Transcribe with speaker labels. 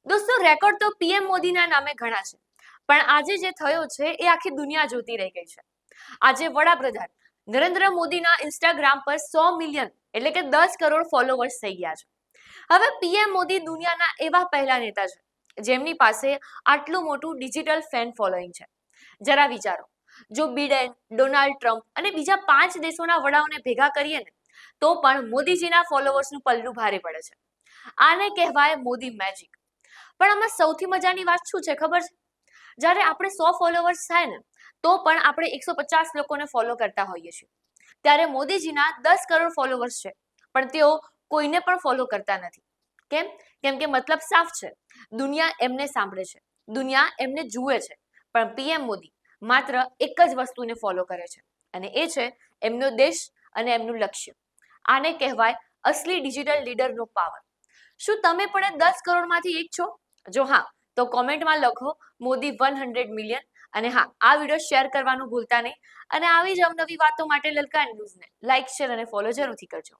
Speaker 1: દોસ્તો, રેકોર્ડ તો પીએમ મોદીના નામે ઘણા છે, પણ આજે જે થયો છે એ આખી દુનિયા જોતી રહી ગઈ છે. આજે વડાપ્રધાન નરેન્દ્ર મોદીના ઇન્સ્ટાગ્રામ પર 100 મિલિયન એટલે કે 10 કરોડ ફોલોવર્સ થઈ ગયા છે. હવે પીએમ મોદી દુનિયાના એવા પહેલા નેતા છે જેમની પાસે આટલું મોટું ડિજિટલ ફેન ફોલોઈંગ છે. જરા વિચારો, જો બિડેન, ડોનાલ્ડ ટ્રમ્પ અને બીજા 5 દેશોના વડાઓને ભેગા કરીએ ને તો પણ મોદીજીના ફોલોવર્સનું પલ્લું ભારે પડે છે. આને કહેવાય મોદી મેજિક. પણ આમાં સૌથી મજાની વાત શું છે ખબર છે? જ્યારે આપણે 100 ફોલોવર્સ થાય ને તો પણ આપણે 150 લોકોને ફોલો કરતા હોઈએ છીએ. ત્યારે મોદીજીના 10 કરોડ ફોલોવર્સ છે, પણ તેઓ કોઈને પણ ફોલો કરતા નથી. કેમ? કેમ કે મતલબ સાફ છે. દુનિયા એમને સાંભળે છે, દુનિયા એમને જુએ છે, પણ પીએમ મોદી માત્ર એક જ વસ્તુને ફોલો કરે છે, અને એ છે એમનો દેશ અને એમનું લક્ષ્ય. આને કહેવાય અસલી ડિજિટલ લીડરનો પાવર. શું તમે પણ 10 કરોડમાંથી એક છો? જો હા, તો કોમેન્ટમાં લખો મોદી 100 મિલિયન. અને હા, આ વિડીયો શેર કરવાનું ભૂલતા નહીં. અને આવી જ અવનવી વાતો માટે લલકાર ન્યૂઝને લાઇક, શેર અને ફોલો જરૂરથી કરજો.